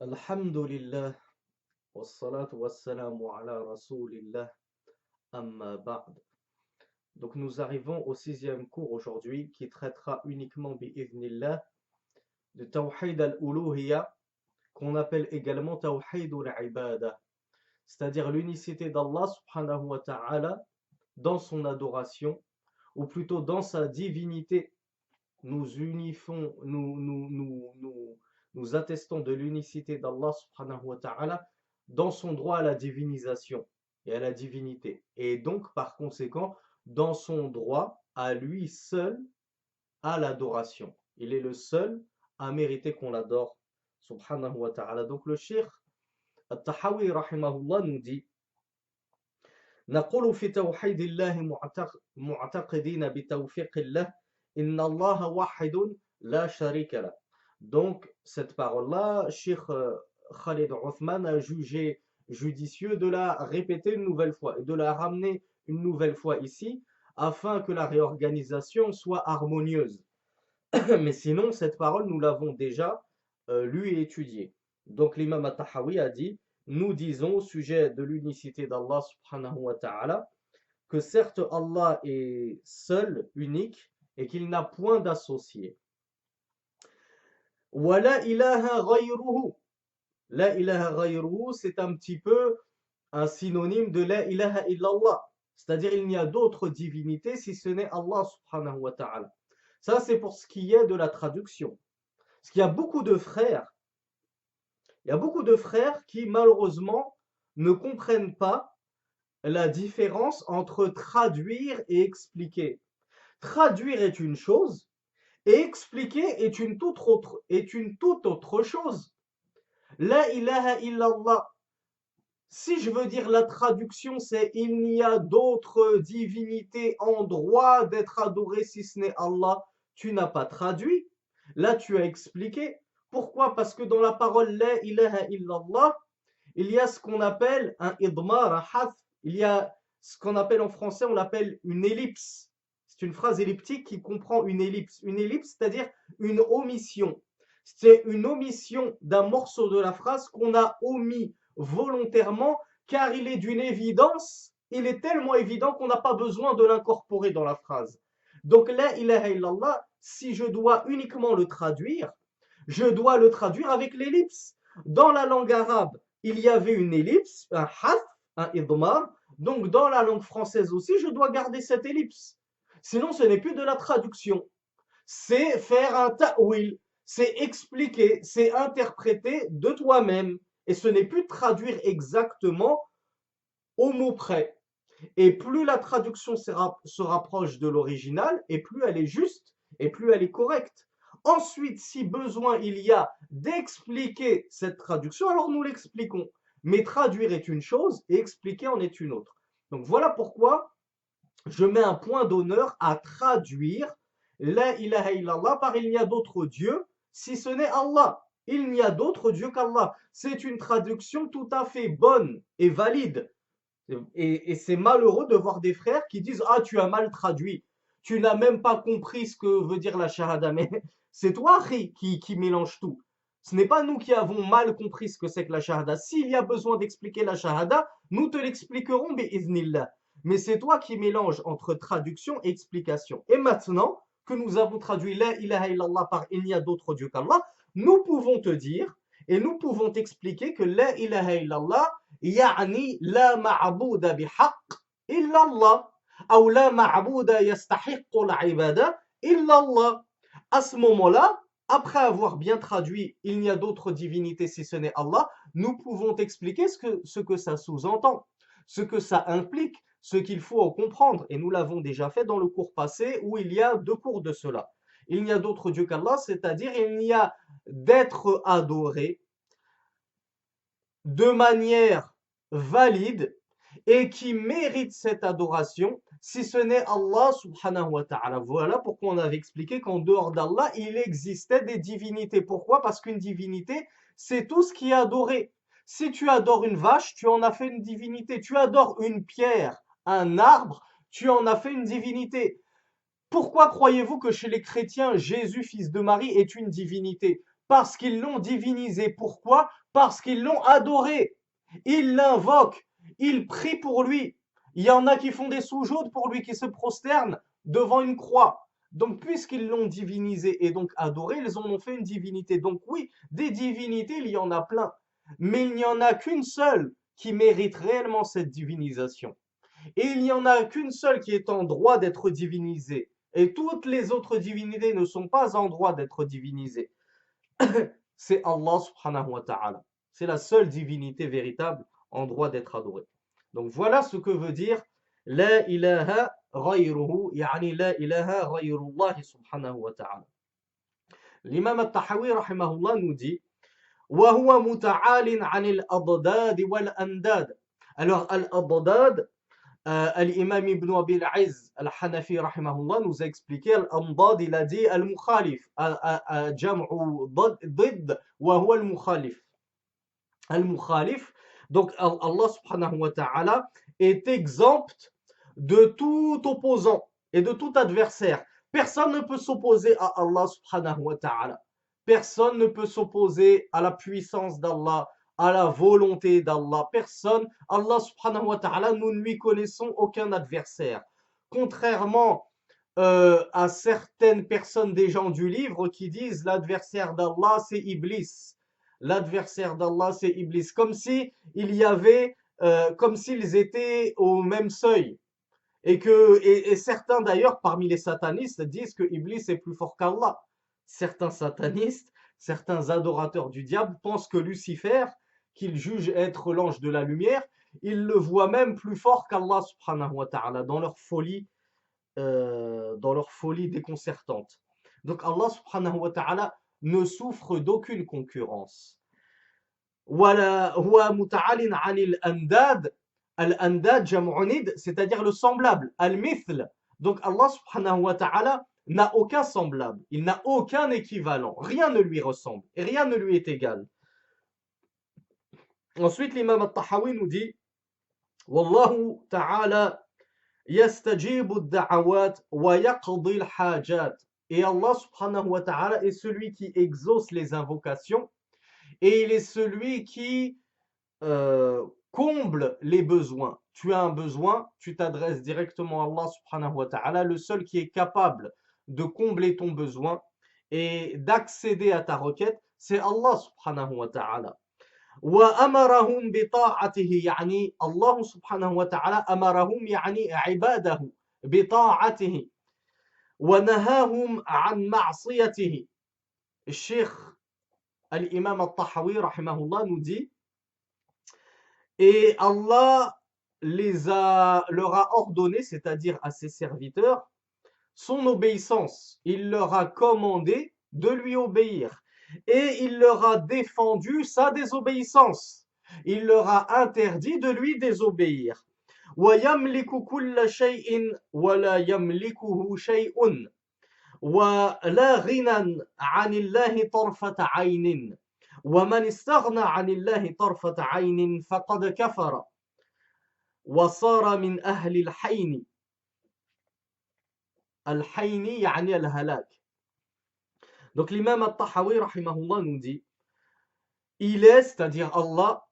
Alhamdulillah, wassalatu wassalamu ala rasulillah, amma ba'd. Donc nous arrivons au sixième cours aujourd'hui qui traitera uniquement bi'idhnillah de Tawhid al-Uluhiyya qu'on appelle également Tawhid al-Ibada, c'est-à-dire l'unicité d'Allah subhanahu wa ta'ala dans son adoration ou plutôt dans sa divinité. Nous unifons, nous attestons de l'unicité d'Allah subhanahu wa ta'ala dans son droit à la divinisation et à la divinité. Et donc, par conséquent, dans son droit à lui seul à l'adoration. Il est le seul à mériter qu'on l'adore, subhanahu wa ta'ala. Donc le cheikh At-Tahawi rahimahullah nous dit نقول في توحيد الله معتقدين بتوفيق الله إن الله واحد لا شريك له. Donc cette parole-là, Cheikh Khalid Othman a jugé judicieux de la répéter une nouvelle fois et de la ramener une nouvelle fois ici afin que la réorganisation soit harmonieuse. Mais sinon, cette parole, nous l'avons déjà lue et étudiée. Donc l'imam At-Tahawi a dit, nous disons au sujet de l'unicité d'Allah subhanahu wa ta'ala, que certes Allah est seul, unique, et qu'il n'a point d'associé. Wa la ilaha ghayruhu. La ilaha ghayruhu, c'est un petit peu un synonyme de la ilaha illallah. C'est-à-dire il n'y a d'autre divinité si ce n'est Allah subhanahu wa ta'ala. Ça, c'est pour ce qui est de la traduction. Parce qu'il y a beaucoup de frères, qui malheureusement ne comprennent pas la différence entre traduire et expliquer. Traduire est une chose et expliquer est une toute autre chose. La ilaha illallah. Si je veux dire la traduction, c'est il n'y a d'autre divinité en droit d'être adoré si ce n'est Allah. Tu n'as pas traduit. Là, tu as expliqué. Pourquoi? Parce que dans la parole La ilaha illallah, il y a ce qu'on appelle un idmar, un haf. Il y a ce qu'on appelle en français, on l'appelle une ellipse. C'est une phrase elliptique qui comprend une ellipse. Une ellipse, c'est-à-dire une omission. C'est une omission d'un morceau de la phrase qu'on a omis volontairement car il est d'une évidence, il est tellement évident qu'on n'a pas besoin de l'incorporer dans la phrase. Donc la ilaha illallah, si je dois uniquement le traduire, je dois le traduire avec l'ellipse. Dans la langue arabe, il y avait une ellipse, un haf, un idmar. Donc dans la langue française aussi, je dois garder cette ellipse. Sinon, ce n'est plus de la traduction. C'est faire un ta'wil, c'est expliquer, c'est interpréter de toi-même. Et ce n'est plus traduire exactement au mot près. Et plus la traduction se rapproche de l'original, et plus elle est juste, et plus elle est correcte. Ensuite, si besoin il y a d'expliquer cette traduction, alors nous l'expliquons. Mais traduire est une chose et expliquer en est une autre. Donc voilà pourquoi je mets un point d'honneur à traduire La ilaha illallah par il n'y a d'autre Dieu si ce n'est Allah. Il n'y a d'autre Dieu qu'Allah. C'est une traduction tout à fait bonne et valide. Et c'est malheureux de voir des frères qui disent Ah, tu as mal traduit. Tu n'as même pas compris ce que veut dire la shahada. Mais c'est toi, qui mélange tout. Ce n'est pas nous qui avons mal compris ce que c'est que la shahada. S'il y a besoin d'expliquer la shahada, nous te l'expliquerons, bi'iznillah. Mais c'est toi qui mélanges entre traduction et explication. Et maintenant que nous avons traduit La ilaha illallah par Il n'y a d'autre Dieu qu'Allah, nous pouvons te dire et nous pouvons t'expliquer que La ilaha illallah يعني لا معبود بحق إلا الله أو لا معبود يستحق العبادة إلا الله. À ce moment-là, après avoir bien traduit il n'y a d'autre divinité si ce n'est Allah, nous pouvons t'expliquer ce que ça sous-entend, ce que ça implique, ce qu'il faut comprendre. Et nous l'avons déjà fait dans le cours passé où il y a 2 cours de cela. Il n'y a d'autre Dieu qu'Allah, c'est-à-dire il n'y a d'être adoré de manière valide et qui mérite cette adoration si ce n'est Allah subhanahu wa ta'ala. Voilà pourquoi on avait expliqué qu'en dehors d'Allah, il existait des divinités. Pourquoi? Parce qu'une divinité, c'est tout ce qui est adoré. Si tu adores une vache, tu en as fait une divinité. Tu adores une pierre, un arbre, tu en as fait une divinité. Pourquoi croyez-vous que chez les chrétiens, Jésus, fils de Marie, est une divinité? parce qu'ils l'ont divinisé. Pourquoi? Parce qu'ils l'ont adoré. Ils l'invoquent, ils prient pour lui. Il y en a qui font des soujouds pour lui, qui se prosternent devant une croix. Donc, puisqu'ils l'ont divinisé et donc adoré, ils en ont fait une divinité. Donc oui, des divinités, il y en a plein. Mais il n'y en a qu'une seule qui mérite réellement cette divinisation. Et il n'y en a qu'une seule qui est en droit d'être divinisée. Et toutes les autres divinités ne sont pas en droit d'être divinisées. C'est Allah subhanahu wa ta'ala. C'est la seule divinité véritable en droit d'être adorée. Donc voilà ce que veut dire La ilaha ghayruhu, yani la ilaha ghayrullah subhanahu wa ta'ala. L'imam al-Tahawi rahimahullah nous dit وهو متعال عن الأضداد والأنداد. Alors al-adad, l'imam Ibn Abi al-Izz al-Hanafi rahimahullah nous a expliqué al-andad, il a dit al-mukhalif, jam'u ضد وهو المخالف. Al-mukhalif, donc Allah subhanahu wa ta'ala est exempt de tout opposant et de tout adversaire. Personne ne peut s'opposer à Allah subhanahu wa ta'ala. Personne ne peut s'opposer à la puissance d'Allah, à la volonté d'Allah. Personne, Allah subhanahu wa ta'ala, nous ne lui connaissons aucun adversaire. Contrairement à certaines personnes des gens du livre qui disent l'adversaire d'Allah c'est Iblis. L'adversaire d'Allah c'est Iblis. Comme si il y avait, comme s'ils étaient au même seuil. Et certains d'ailleurs parmi les satanistes disent que Iblis est plus fort qu'Allah. Certains satanistes, certains adorateurs du diable pensent que Lucifer, qu'ils jugent être l'ange de la lumière, ils le voient même plus fort qu'Allah subhanahu wa ta'ala dans leur folie déconcertante. Donc Allah subhanahu wa ta'ala ne souffre d'aucune concurrence. ولا هو متعال عن الأنداد. Al-andad jam'u nid, c'est-à-dire le semblable, al-mithl. Donc Allah subhanahu wa ta'ala n'a aucun semblable, il n'a aucun équivalent, rien ne lui ressemble et rien ne lui est égal. Ensuite l'imam al-Tahawi nous dit Wallahu ta'ala yastajibu ad-da'awat wa yaqdi al-hajat. Et Allah subhanahu wa ta'ala est celui qui exauce les invocations et il est celui qui comble les besoins. Tu as un besoin, tu t'adresses directement à Allah subhanahu wa ta'ala, le seul qui est capable de combler ton besoin et d'accéder à ta requête, c'est Allah subhanahu wa ta'ala. وأمرهم بطاعته يعني الله سبحانه وتعالى أمرهم يعني عباده بطاعته ونهاهم عن معصيته. الشيخ الإمام الطحاوي رحمه الله nous dit et Allah leur a ordonné, c'est-à-dire à ses serviteurs, son obéissance. Il leur a commandé de lui obéir. Et il leur a défendu sa désobéissance. Il leur a interdit de lui désobéir. وَيَمْلِكُ كُلَّ شَيْءٍ وَلَا يَمْلِكُهُ شَيْءٌ وَلَا غِنًى عَنِ اللَّهِ طَرْفَةَ عَيْنٍ ومن استغنى عن الله طرفة عين فقد كفر وصار من أهل الحين. الحين يعني الهلاك. Donc l'imam al-Tahawi rahimahullah nous dit il est, c'est-à-dire Allah,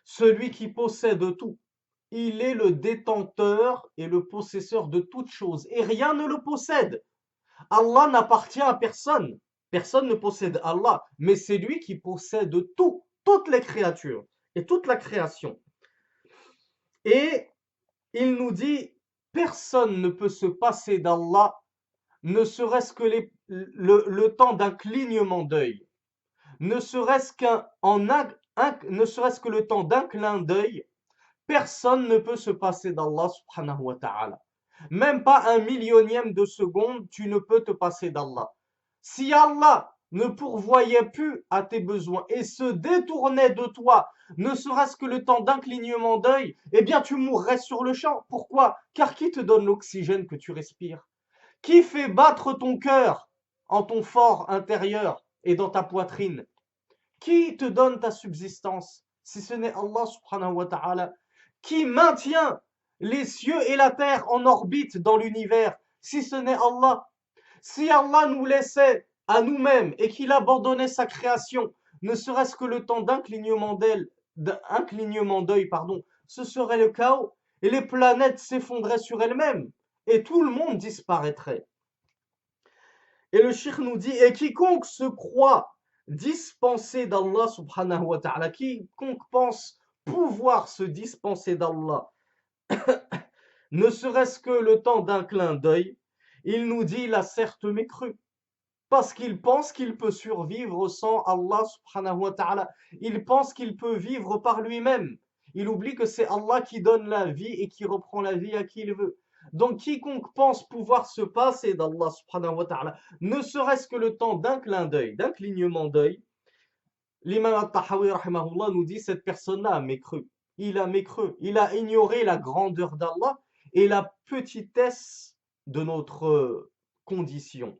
celui qui possède tout. Il est le détenteur et le possesseur de toutes choses et rien ne le possède. Allah n'appartient à personne. Personne ne possède Allah, mais c'est lui qui possède tout, toutes les créatures et toute la création. Et il nous dit, personne ne peut se passer d'Allah, ne serait-ce que le temps d'un clignement d'œil, ne serait-ce que le temps d'un clin d'œil, personne ne peut se passer d'Allah subhanahu wa ta'ala. Même pas un millionième de seconde, tu ne peux te passer d'Allah. Si Allah ne pourvoyait plus à tes besoins et se détournait de toi, ne serait-ce que le temps d'un clignement d'œil, eh bien tu mourrais sur le champ. Pourquoi? Car qui te donne l'oxygène que tu respires? Qui fait battre ton cœur en ton fort intérieur et dans ta poitrine? Qui te donne ta subsistance si ce n'est Allah subhanahu wa ta'ala? Qui maintient les cieux et la terre en orbite dans l'univers si ce n'est Allah? Si Allah nous laissait à nous-mêmes et qu'il abandonnait sa création, ne serait-ce que le temps d'un clignement d'œil, pardon, ce serait le chaos et les planètes s'effondraient sur elles-mêmes et tout le monde disparaîtrait. Et le cheikh nous dit, et quiconque se croit dispensé d'Allah subhanahu wa ta'ala, quiconque pense pouvoir se dispenser d'Allah, ne serait-ce que le temps d'un clin d'œil, il nous dit, il a certes mécru. Parce qu'il pense qu'il peut survivre sans Allah subhanahu wa ta'ala. Il pense qu'il peut vivre par lui-même. Il oublie que c'est Allah qui donne la vie et qui reprend la vie à qui il veut. Donc quiconque pense pouvoir se passer d'Allah subhanahu wa ta'ala, ne serait-ce que le temps d'un clin d'œil, d'un clignement d'œil, l'imam al-Tahawi rahimahullah nous dit cette personne-là a mécru. Il a mécru. Il a ignoré la grandeur d'Allah et la petitesse de notre condition.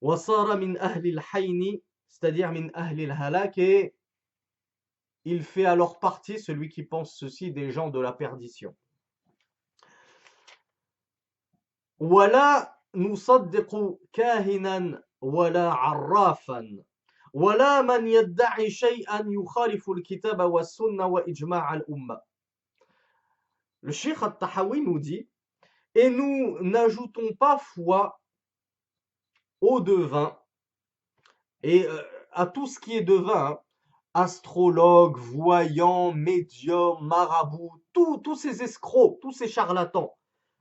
وصار من أهل الحين, c'est-à-dire min أهل الهلاك, et il fait alors partie, celui qui pense ceci, des gens de la perdition. ولا نصدق كاهنا ولا عرافا ولا من يدعي شيئا يخالف الكتاب والسنة وإجماع الأمة. Le Cheikh al-Tahawi nous dit, et nous n'ajoutons pas foi aux devins et à tout ce qui est devin, hein, astrologues, voyants, médiums, marabouts, tous ces escrocs, tous ces charlatans.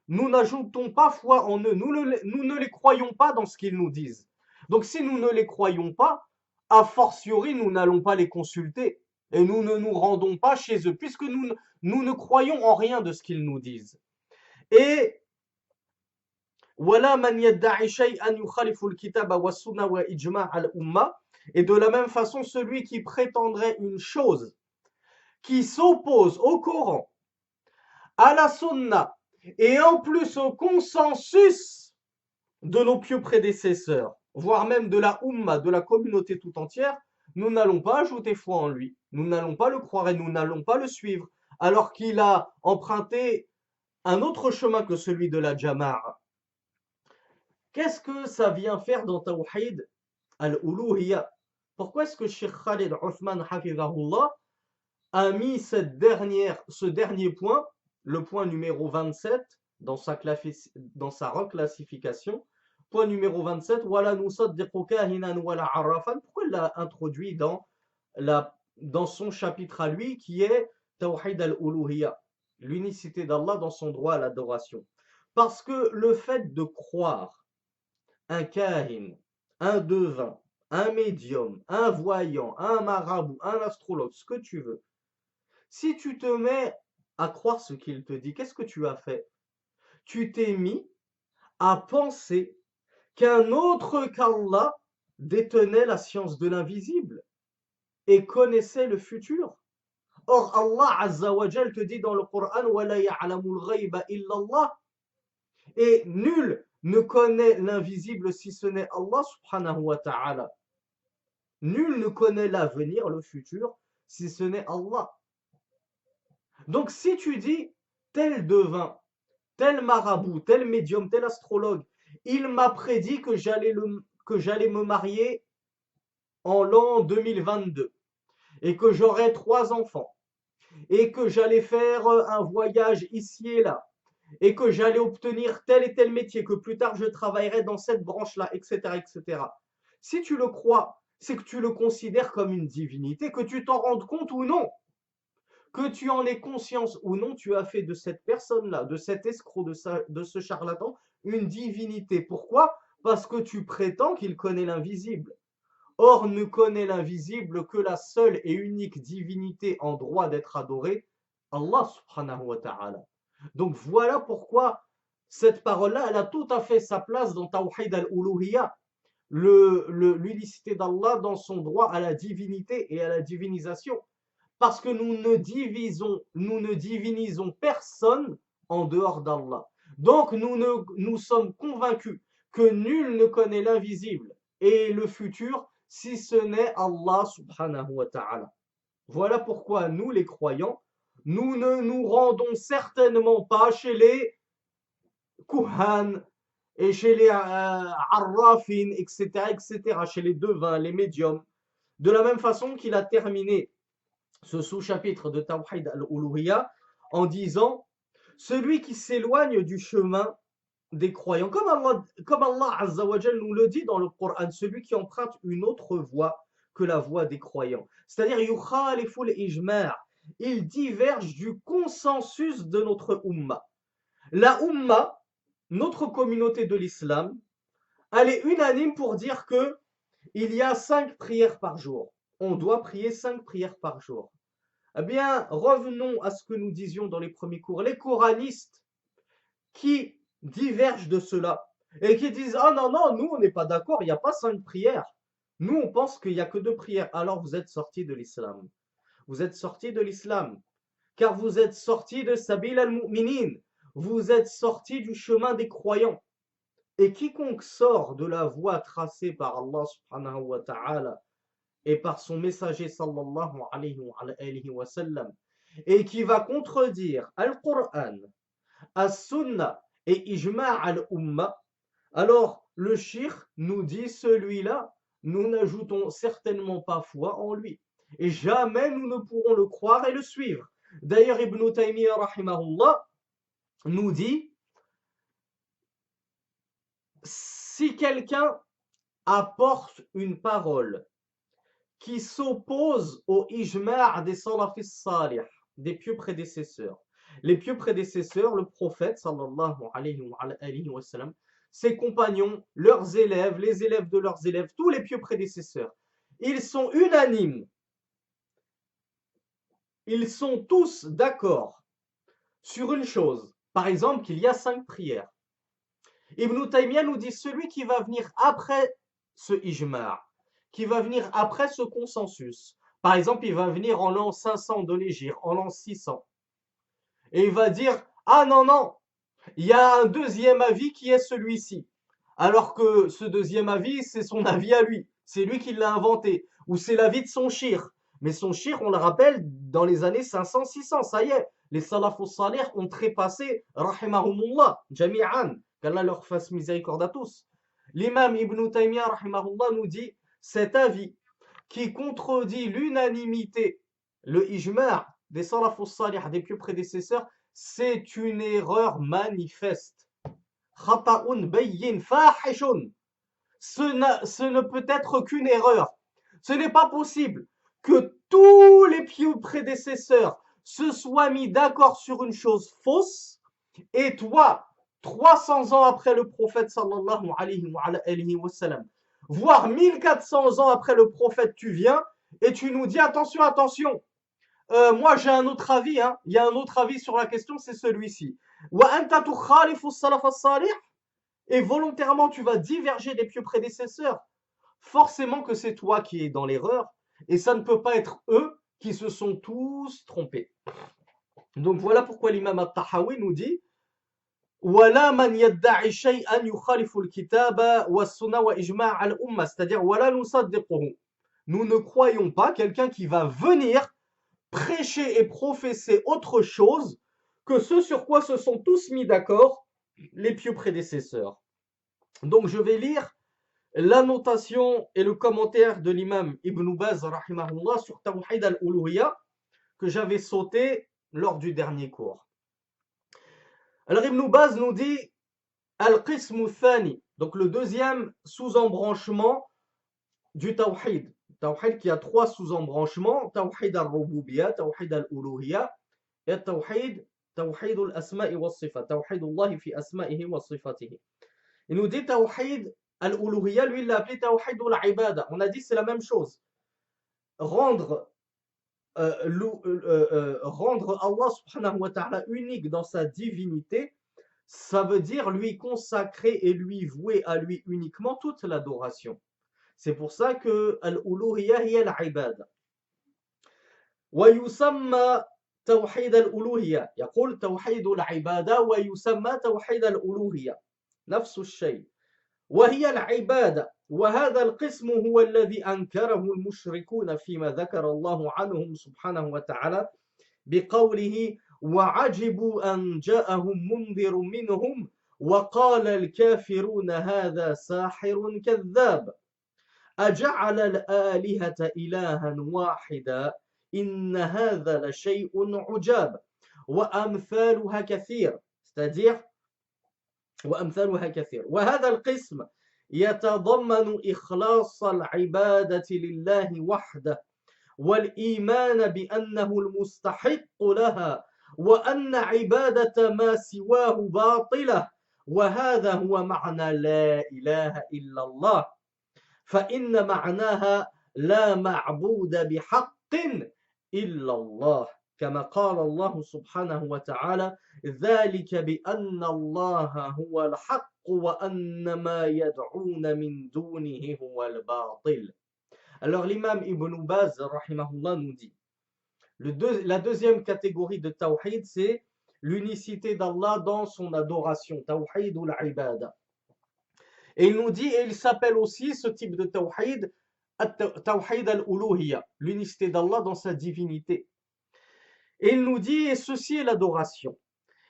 Nous n'ajoutons pas foi en eux, nous ne les croyons pas dans ce qu'ils nous disent. Donc si nous ne les croyons pas, a fortiori nous n'allons pas les consulter et nous ne nous rendons pas chez eux, puisque nous ne croyons en rien de ce qu'ils nous disent. Et ولا من يدعي شيئا يخالف الكتاب والسنة وإجماع الأمة. Et de la même façon, celui qui prétendrait une chose qui s'oppose au Coran, à la Sunna et en plus au consensus de nos pieux prédécesseurs, voire même de la Ummah, de la communauté tout entière, nous n'allons pas ajouter foi en lui, nous n'allons pas le croire et nous n'allons pas le suivre, alors qu'il a emprunté un autre chemin que celui de la Jama'a. Qu'est-ce que ça vient faire dans Tawhid al-Uluhiyya? Pourquoi est-ce que Cheikh Khalid Othman Hafizahullah a mis ce dernier point, le point numéro 27, dans sa reclassification, point numéro 27, wala nusaddiqu kahinan wala arrafan, pourquoi il l'a introduit dans son chapitre à lui qui est Tawhid al-Uluhiyya, l'unicité d'Allah dans son droit à l'adoration? Parce que le fait de croire un kahin, un devin, un médium, un voyant, un marabout, un astrologue, ce que tu veux, si tu te mets à croire ce qu'il te dit, qu'est-ce que tu as fait? Tu t'es mis à penser qu'un autre qu'Allah détenait la science de l'invisible et connaissait le futur. Or, Allah Azza wa Jal te dit dans le Coran وَلَا يَعْلَمُ الْغَيْبَ إِلَّا اللَّهُ. Et nul ne connaît l'invisible si ce n'est Allah subhanahu wa ta'ala. Nul ne connaît l'avenir, le futur, si ce n'est Allah. Donc si tu dis tel devin, tel marabout, tel médium, tel astrologue, il m'a prédit que j'allais me marier en l'an 2022 et que j'aurais 3 enfants et que j'allais faire un voyage ici et là et que j'allais obtenir tel et tel métier, que plus tard je travaillerai dans cette branche-là, etc., etc. Si tu le crois, c'est que tu le considères comme une divinité, que tu t'en rendes compte ou non, que tu en aies conscience ou non, tu as fait de cette personne-là, de cet escroc, de ce charlatan, une divinité. Pourquoi? Parce que tu prétends qu'il connaît l'invisible. Or, ne connaît l'invisible que la seule et unique divinité en droit d'être adorée, Allah subhanahu wa ta'ala. Donc voilà pourquoi cette parole-là, elle a tout à fait sa place dans Tawhid al-Uluhiyya, l'unicité d'Allah dans son droit à la divinité et à la divinisation. Parce que nous ne divinisons personne en dehors d'Allah. Donc nous sommes convaincus que nul ne connaît l'invisible et le futur si ce n'est Allah subhanahu wa ta'ala. Voilà pourquoi nous les croyants, nous ne nous rendons certainement pas chez les kuhan, et chez les arrafin, etc., etc., chez les devins, les médiums. De la même façon qu'il a terminé ce sous-chapitre de Tawhid al-Uluhiyya en disant celui qui s'éloigne du chemin des croyants, comme Allah Azza wa Jal nous le dit dans le Coran, celui qui emprunte une autre voie que la voie des croyants. C'est-à-dire, yukhaliful ijma', il diverge du consensus de notre umma. La umma, notre communauté de l'islam, elle est unanime pour dire que il y a 5 prières par jour. On doit prier 5 prières par jour. Eh bien, revenons à ce que nous disions dans les premiers cours. Les coranistes qui divergent de cela et qui disent ah non, non, nous on n'est pas d'accord, il n'y a pas 5 prières. Nous on pense qu'il n'y a que 2 prières. Alors vous êtes sortis de l'islam. Vous êtes sortis de l'islam. Car vous êtes sortis de Sabil al-Mu'minin. Vous êtes sortis du chemin des croyants. Et quiconque sort de la voie tracée par Allah subhanahu wa ta'ala et par son messager sallallahu alayhi wa sallam et qui va contredire Al-Qur'an, As-Sunnah et Ijma' al-Umma, alors le shirk nous dit celui-là, nous n'ajoutons certainement pas foi en lui. Et jamais nous ne pourrons le croire et le suivre. D'ailleurs, Ibn Taymiyyah rahimahullah nous dit si quelqu'un apporte une parole qui s'oppose au ijma' des salafis salih, des pieux prédécesseurs. Les pieux prédécesseurs, le prophète sallallahu alayhi wa sallam, ses compagnons, leurs élèves, les élèves de leurs élèves, tous les pieux prédécesseurs, ils sont unanimes. Ils sont tous d'accord sur une chose. Par exemple, qu'il y a 5 prières. Ibn Taymiyyah nous dit celui qui va venir après ce ijma', qui va venir après ce consensus. Par exemple, il va venir en l'an 500 de l'Hégire, en l'an 600. Et il va dire, ah non, non, il y a un deuxième avis qui est celui-ci. Alors que ce deuxième avis, c'est son avis à lui. C'est lui qui l'a inventé. Ou c'est l'avis de son shir. Mais son shir, on le rappelle, dans les années 500-600, ça y est. Les salafus salih ont trépassé, rahimahumullah, jami'an, qu'Allah leur fasse miséricorde à tous. L'imam Ibn Taymiyyah, rahimahullah, nous dit, cet avis qui contredit l'unanimité, le ijma' des salafus salih, des pieux prédécesseurs, c'est une erreur manifeste. Khata'un bayyin fahishun. Ce ne peut être qu'une erreur. Ce n'est pas possible que tous les pieux prédécesseurs se soient mis d'accord sur une chose fausse et toi, 300 ans après le prophète sallallahu alayhi wa sallam, voire 1400 ans après le prophète, tu viens et tu nous dis attention, attention. Moi j'ai un autre avis, hein. Il y a un autre avis sur la question, c'est celui-ci. Et volontairement tu vas diverger des pieux prédécesseurs. Forcément que c'est toi qui es dans l'erreur et ça ne peut pas être eux qui se sont tous trompés. Donc voilà pourquoi l'imam al-Tahawi nous dit ولا من يدعي شيئا يخالف الكتاب والسنة وإجماع الأمة, c'est-à-dire ولا نصدقه. Nous ne croyons pas quelqu'un qui va venir prêcher et professer autre chose que ce sur quoi se sont tous mis d'accord les pieux prédécesseurs. Donc je vais lire l'annotation et le commentaire de l'imam Ibn Baz rahimahullah sur Tawhid al-Uluhiyya que j'avais sauté lors du dernier cours. Alors Ibn Baz nous dit Al-Qismu Thani, donc le deuxième sous-embranchement du Tawhid. Tawhid qui a 3 sous-embranchements, Tawhid al-Rububiyya, Tawhid al-Uluhiyya et Tawhid al-Asma'i wa Sifat, Tawhid Allah fi Asma'ihi wa Sifatihi. Il nous dit Tawhid al-Uluhiyya, lui il l'a appelé Tawhid al-Ibada. On a dit c'est la même chose. Rendre Allah subhanahu wa ta'ala unique dans sa divinité, ça veut dire lui consacrer et lui vouer à lui uniquement toute l'adoration. C'est pour ça que al-uluhiyya hiya al-ibada. Wa yusamma tawhid al-uluhiyya. يقول توحيد العبادة ويسمى توحيد الألوهية. نفس الشيء. وهي العبادة. وهذا القسم هو الذي أنكره المشركون فيما ذكر الله عنهم سبحانه وتعالى بقوله وعجبوا أن جاءهم منذر منهم وقال الكافرون هذا ساحر كذاب أجعل الآلهة إلها واحدا إن هذا لشيء عجاب وأمثالها كثير c'est-à-dire وأمثالها كثير وهذا القسم يتضمن إخلاص العبادة لله وحده والإيمان بأنه المستحق لها وأن عبادة ما سواه باطلة وهذا هو معنى لا إله إلا الله فإن معناها لا معبود بحق إلا الله كما قال الله سبحانه وتعالى ذلك بأن الله هو الحق وأن ما يدعون من دونه هو الباطل. Alors l'imam Ibn Baz rahimahullah nous dit la deuxième catégorie de tawhid c'est l'unicité d'Allah dans son adoration, tawhid ou l'ibada. Et il nous dit, et il s'appelle aussi ce type de tawhid, tawhid al-uluhiyya, l'unicité d'Allah dans sa divinité. Et il nous dit, et ceci est l'adoration.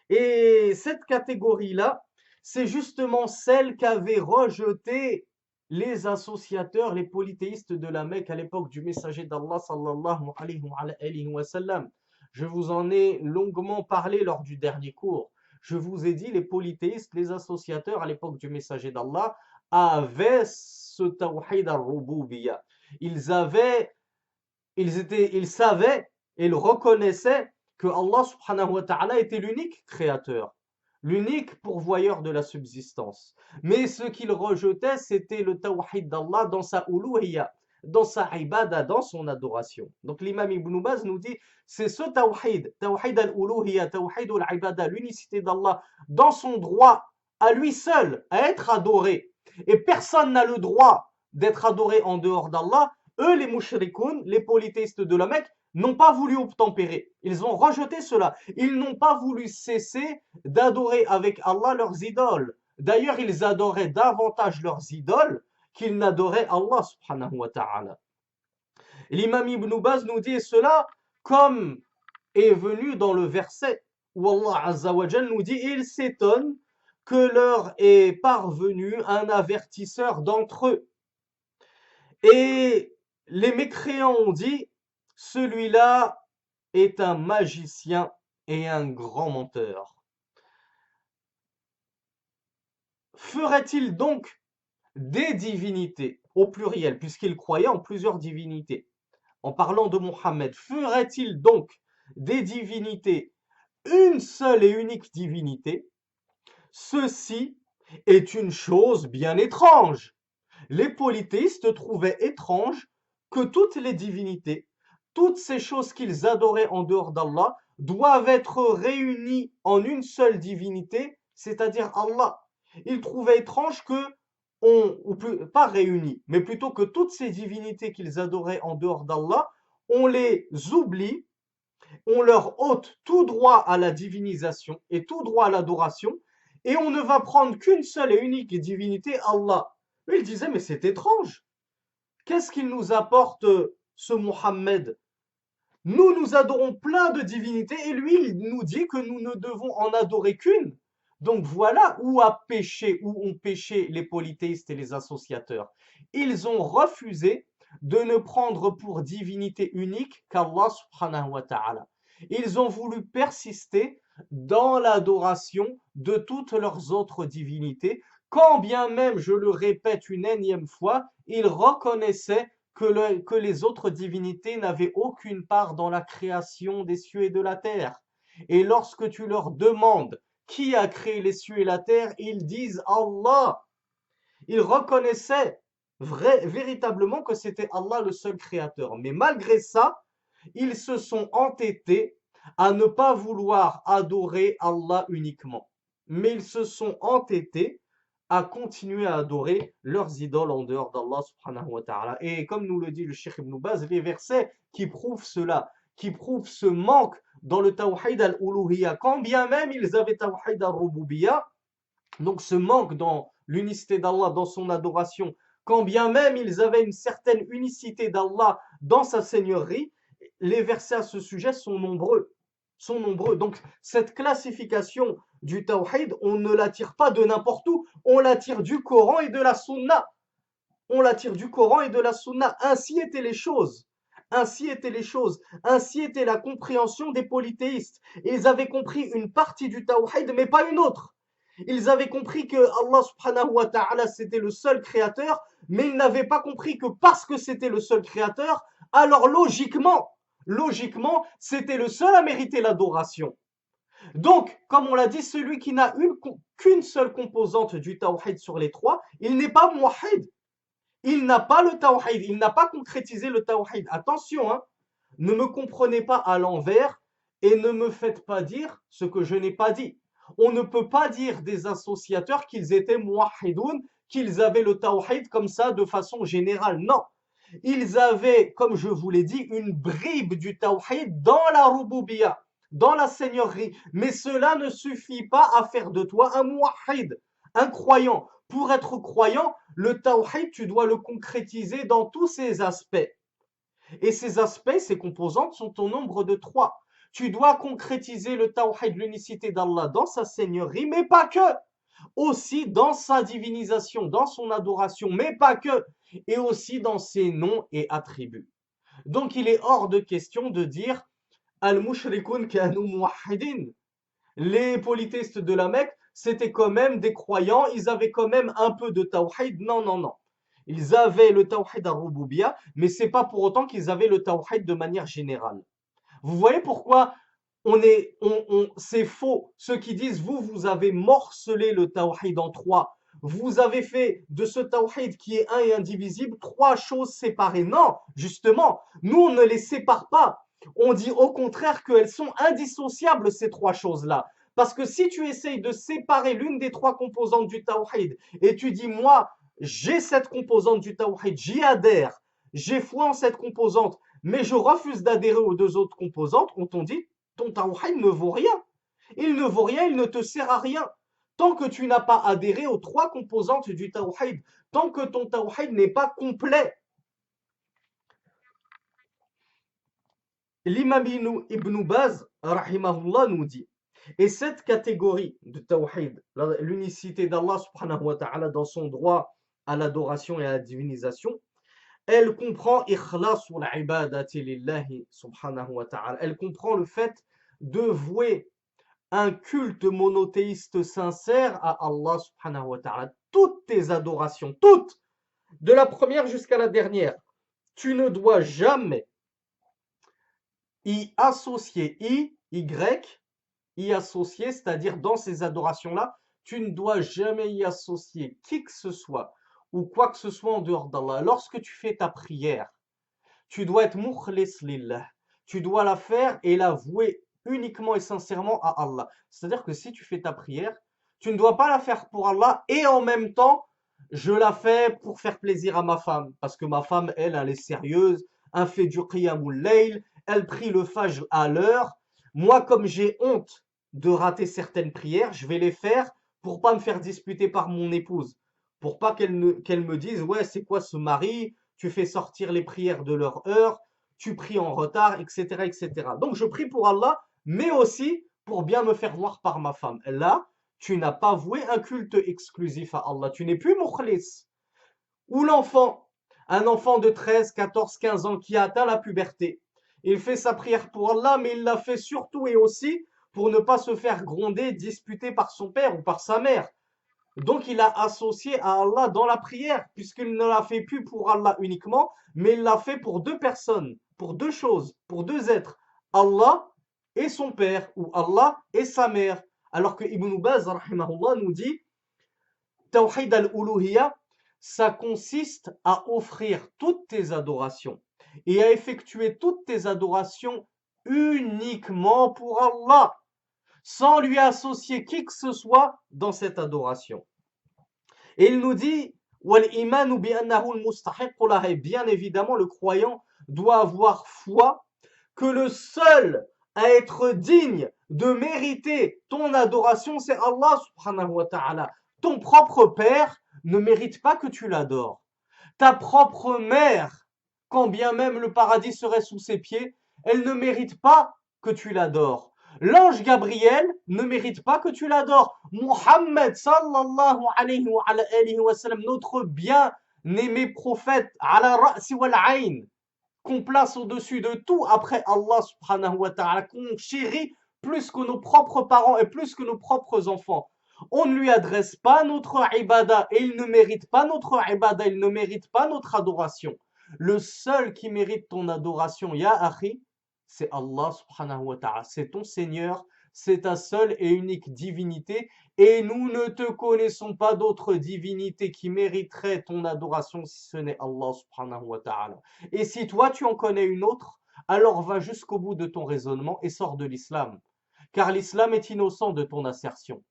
Et cette catégorie-là, c'est justement celle qu'avaient rejeté les associateurs, les polythéistes de la Mecque à l'époque du messager d'Allah sallallahu alayhi wa sallam. Je vous en ai longuement parlé lors du dernier cours. Je vous ai dit, les polythéistes, les associateurs à l'époque du messager d'Allah avaient ce tawhid al-rububiyya. Ils savaient et ils reconnaissaient que Allah subhanahu wa ta'ala était l'unique créateur, l'unique pourvoyeur de la subsistance. Mais ce qu'ils rejetaient, c'était le tawhid d'Allah dans sa uluhiyya, dans sa ibada, dans son adoration. Donc l'imam Ibn Baz nous dit, c'est ce tawhid al-uluhiyya, tawhid al-ibada, l'unicité d'Allah, dans son droit à lui seul, à être adoré. Et personne n'a le droit d'être adoré en dehors d'Allah. Eux, les mushrikoun, les polythéistes de la Mecque, n'ont pas voulu obtempérer. Ils ont rejeté cela. Ils n'ont pas voulu cesser d'adorer avec Allah leurs idoles. D'ailleurs, ils adoraient davantage leurs idoles qu'ils n'adoraient Allah subhanahu wa ta'ala. L'imam Ibn Baz nous dit cela comme est venu dans le verset où Allah azza wa jal nous dit il s'étonne que leur est parvenu un avertisseur d'entre eux. Et les mécréants ont dit celui-là est un magicien et un grand menteur. Ferait-il donc des divinités, au pluriel, puisqu'il croyait en plusieurs divinités, en parlant de Mohammed, ferait-il donc des divinités une seule et unique divinité? Ceci est une chose bien étrange. Les polythéistes trouvaient étrange que toutes les divinités, toutes ces choses qu'ils adoraient en dehors d'Allah, doivent être réunies en une seule divinité, c'est-à-dire Allah. Ils trouvaient étrange que pas réunis, mais plutôt que toutes ces divinités qu'ils adoraient en dehors d'Allah, on les oublie, on leur ôte tout droit à la divinisation et tout droit à l'adoration, et on ne va prendre qu'une seule et unique divinité, Allah. Ils disaient, mais c'est étrange. Qu'est-ce qu'il nous apporte ce Mohammed? Nous adorons plein de divinités, et lui, il nous dit que nous ne devons en adorer qu'une. Donc voilà où ont péché les polythéistes et les associateurs. Ils ont refusé de ne prendre pour divinité unique qu'Allah subhanahu wa ta'ala. Ils ont voulu persister dans l'adoration de toutes leurs autres divinités, quand bien même, je le répète une énième fois, ils reconnaissaient que les autres divinités n'avaient aucune part dans la création des cieux et de la terre. Et lorsque tu leur demandes qui a créé les cieux et la terre, ils disent Allah. Ils reconnaissaient véritablement que c'était Allah le seul créateur. Mais malgré ça, ils se sont entêtés à ne pas vouloir adorer Allah uniquement. Mais ils se sont entêtés à continuer à adorer leurs idoles en dehors d'Allah subhanahu wa ta'ala. Et comme nous le dit le Cheikh Ibn Baz, les versets qui prouvent cela, qui prouvent ce manque dans le tawhid al-uluhiyya, quand bien même ils avaient tawhid al-rububiyya, donc ce manque dans l'unicité d'Allah, dans son adoration, quand bien même ils avaient une certaine unicité d'Allah dans sa seigneurie, les versets à ce sujet sont nombreux. Donc cette classification du tawhid, on ne la tire pas de n'importe où, on la tire du Coran et de la Sunna. On la tire du Coran et de la Sunna. Ainsi étaient les choses. Ainsi étaient les choses. Ainsi était la compréhension des polythéistes. Ils avaient compris une partie du tawhid, mais pas une autre. Ils avaient compris que Allah subhanahu wa ta'ala c'était le seul créateur, mais ils n'avaient pas compris que parce que c'était le seul créateur, alors logiquement, c'était le seul à mériter l'adoration. Donc, comme on l'a dit, celui qui n'a qu'une seule composante du tawhid sur les trois, il n'est pas muwahhid. Il n'a pas le tawhid, il n'a pas concrétisé le tawhid. Attention, hein, ne me comprenez pas à l'envers et ne me faites pas dire ce que je n'ai pas dit. On ne peut pas dire des associateurs qu'ils étaient muwahhidoun, qu'ils avaient le tawhid comme ça de façon générale. Non. Ils avaient, comme je vous l'ai dit, une bribe du tawhid dans la rububiya, dans la seigneurie. Mais cela ne suffit pas à faire de toi un muwahhid, un croyant. Pour être croyant, le tawhid, tu dois le concrétiser dans tous ses aspects. Et ces aspects, ces composantes sont au nombre de 3. Tu dois concrétiser le tawhid, l'unicité d'Allah dans sa seigneurie, mais pas que. Aussi dans sa divinisation, dans son adoration, mais pas que. Et aussi dans ses noms et attributs. Donc il est hors de question de dire Al-Mushrikun kanu muwahhidin. Les polythéistes de la Mecque, c'était quand même des croyants, ils avaient quand même un peu de tawhid. Non, non, non. Ils avaient le tawhid al-rububiyya, mais c'est pas pour autant qu'ils avaient le tawhid de manière générale. Vous voyez pourquoi c'est faux. Ceux qui disent, vous avez morcelé le tawhid en 3. Vous avez fait de ce tawhid qui est un et indivisible 3 choses séparées. Non, justement, nous on ne les sépare pas. On dit au contraire qu'elles sont indissociables ces 3 choses-là. Parce que si tu essayes de séparer l'une des 3 composantes du tawhid et tu dis, moi, j'ai cette composante du tawhid, j'y adhère, j'ai foi en cette composante, mais je refuse d'adhérer aux 2 autres composantes, on t'en dit, ton tawhid ne vaut rien. Il ne vaut rien, il ne te sert à rien. Tant que tu n'as pas adhéré aux 3 composantes du tawhid, tant que ton tawhid n'est pas complet. L'imam Ibn Baz, rahimahullah, nous dit, et cette catégorie de tawhid, l'unicité d'Allah subhanahu wa ta'ala dans son droit à l'adoration et à la divinisation, elle comprend ikhlasul ibadati lillahi subhanahu wa ta'ala. Elle comprend le fait de vouer un culte monothéiste sincère à Allah subhanahu wa ta'ala. Toutes tes adorations, toutes, de la première jusqu'à la dernière, tu ne dois jamais y associer y associer, c'est-à-dire dans ces adorations-là, tu ne dois jamais y associer qui que ce soit ou quoi que ce soit en dehors d'Allah. Lorsque tu fais ta prière, tu dois être mukhlis lillah. Tu dois la faire et la vouer uniquement et sincèrement à Allah. C'est-à-dire que si tu fais ta prière, tu ne dois pas la faire pour Allah et en même temps, je la fais pour faire plaisir à ma femme. Parce que ma femme, elle est sérieuse, elle fait du qiyamul layl, elle prie le fajr à l'heure. Moi, comme j'ai honte de rater certaines prières, je vais les faire pour pas me faire disputer par mon épouse. Pour pas qu'elle me dise, ouais, c'est quoi ce mari? Tu fais sortir les prières de leur heure, tu pries en retard, etc., etc. Donc je prie pour Allah, mais aussi pour bien me faire voir par ma femme. Là, tu n'as pas voué un culte exclusif à Allah. Tu n'es plus mukhlis. Ou l'enfant, un enfant de 13, 14, 15 ans qui a atteint la puberté. Il fait sa prière pour Allah, mais il la fait surtout et aussi pour ne pas se faire gronder, disputer par son père ou par sa mère. Donc il a associé à Allah dans la prière, puisqu'il ne l'a fait plus pour Allah uniquement, mais il l'a fait pour 2 personnes, pour 2 choses, pour 2 êtres, Allah et son père, ou Allah et sa mère. Alors que Ibn Baz, rahimahullah, nous dit, Tawhid al-Uluhiyya, ça consiste à offrir toutes tes adorations et à effectuer toutes tes adorations uniquement pour Allah, sans lui associer qui que ce soit dans cette adoration. Et il nous dit, et bien évidemment, le croyant doit avoir foi que le seul à être digne de mériter ton adoration, c'est Allah subhanahu wa ta'ala. Ton propre père ne mérite pas que tu l'adores. Ta propre mère, quand bien même le paradis serait sous ses pieds, elle ne mérite pas que tu l'adores. L'ange Gabriel ne mérite pas que tu l'adores. Muhammad sallallahu alayhi wa sallam, notre bien-aimé prophète, ala ra'si wal ayn, qu'on place au-dessus de tout après Allah subhanahu wa ta'ala, qu'on chérit plus que nos propres parents et plus que nos propres enfants. On ne lui adresse pas notre ibada et il ne mérite pas notre ibada, il ne mérite pas notre adoration. Le seul qui mérite ton adoration, ya akhi, c'est Allah subhanahu wa ta'ala. C'est ton Seigneur, c'est ta seule et unique divinité. Et nous ne te connaissons pas d'autre divinité qui mériterait ton adoration si ce n'est Allah subhanahu wa ta'ala. Et si toi tu en connais une autre, alors va jusqu'au bout de ton raisonnement et sors de l'islam. Car l'islam est innocent de ton assertion.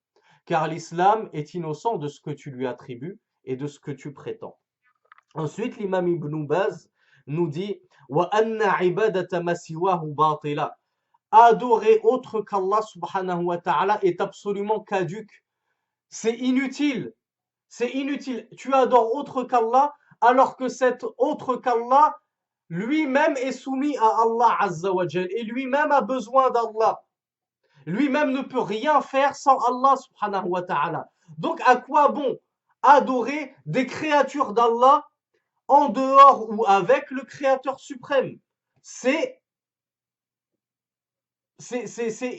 Car l'islam est innocent de ce que tu lui attribues et de ce que tu prétends. Ensuite, l'imam Ibn Baz nous dit wa anna ibadata ma siwahu batila. Adorer autre qu'Allah subhanahu wa ta'ala est absolument caduque. C'est inutile. C'est inutile. Tu adores autre qu'Allah alors que cet autre qu'Allah lui-même est soumis à Allah azza wa jal et lui-même a besoin d'Allah. Lui-même ne peut rien faire sans Allah subhanahu wa ta'ala. Donc à quoi bon adorer des créatures d'Allah en dehors ou avec le Créateur suprême? C'est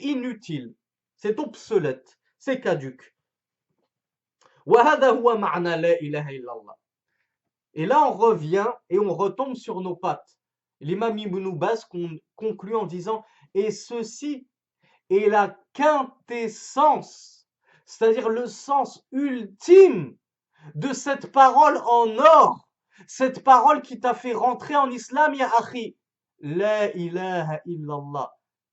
inutile, c'est obsolète, c'est caduque. وهذا هو معنى لا إله إلا الله. Et là, on revient et on retombe sur nos pattes. L'imam Ibn Baz conclut en disant et ceci est la quintessence, c'est-à-dire le sens ultime de cette parole en or, cette parole qui t'a fait rentrer en islam, ya akhi. La ilaha illallah.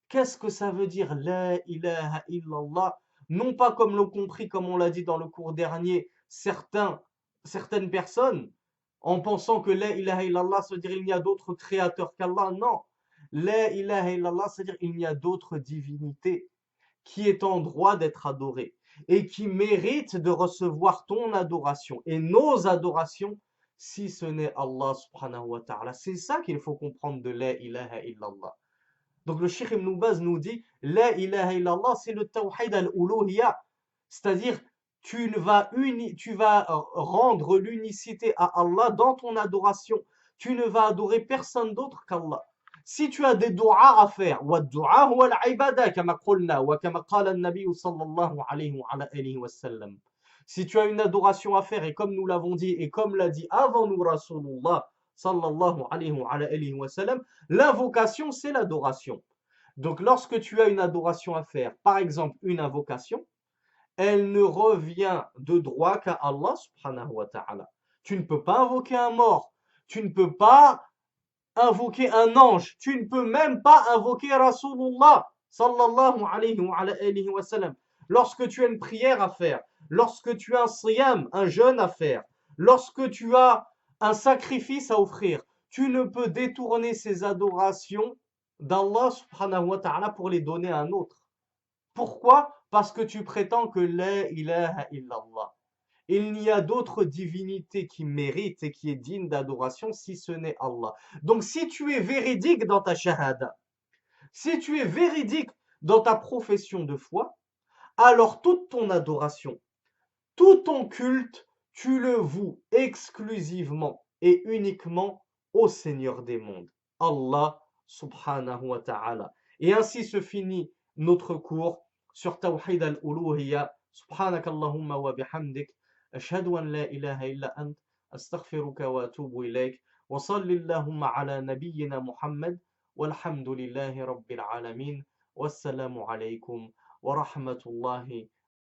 Qu'est-ce que ça veut dire la ilaha illallah? Non pas comme l'ont compris, comme on l'a dit dans le cours dernier, certaines personnes, en pensant que la ilaha illallah, ça veut dire il n'y a d'autre créateur qu'Allah. Non. La ilaha illallah, c'est-à-dire il n'y a d'autre divinité qui est en droit d'être adorée et qui mérite de recevoir ton adoration et nos adorations si ce n'est Allah subhanahu wa ta'ala. C'est ça qu'il faut comprendre de la ilaha illallah. Donc le Cheikh Ibn Baz nous dit la ilaha illallah, c'est le tawhid al-uluhiyya, c'est-à-dire tu vas rendre l'unicité à Allah dans ton adoration. Tu ne vas adorer personne d'autre qu'Allah. Si tu as des du'a à faire, والدعاء هو العبادة كما قلنا وكما قال النبي صلى الله عليه وعلى آله وسلم. Si tu as une adoration à faire et comme nous l'avons dit et comme l'a dit avant nous Rasulullah sallallahu alayhi wa alihi wa sallam, l'invocation c'est l'adoration. Donc lorsque tu as une adoration à faire, par exemple une invocation, elle ne revient de droit qu'à Allah subhanahu wa ta'ala. Tu ne peux pas invoquer un mort, tu ne peux pas invoquer un ange, tu ne peux même pas invoquer Rasulullah sallallahu alayhi wa sallam. Lorsque tu as une prière à faire, lorsque tu as un siyam, un jeûne à faire, lorsque tu as un sacrifice à offrir, tu ne peux détourner ces adorations d'Allah subhanahu wa ta'ala pour les donner à un autre. Pourquoi? Parce que tu prétends que la ilaha illallah. Il n'y a d'autre divinité qui mérite et qui est digne d'adoration si ce n'est Allah. Donc si tu es véridique dans ta shahada, si tu es véridique dans ta profession de foi, alors toute ton adoration, tout ton culte, tu le voues exclusivement et uniquement au Seigneur des mondes, Allah subhanahu wa ta'ala. Et ainsi se finit notre cours sur Tawhid al-Uluhiyya. Subhanakallahumma wa bihamdik. أشهد أن لا إله إلا أنت أستغفرك وأتوب إليك وصل اللهم على نبينا محمد والحمد لله رب العالمين والسلام عليكم ورحمة الله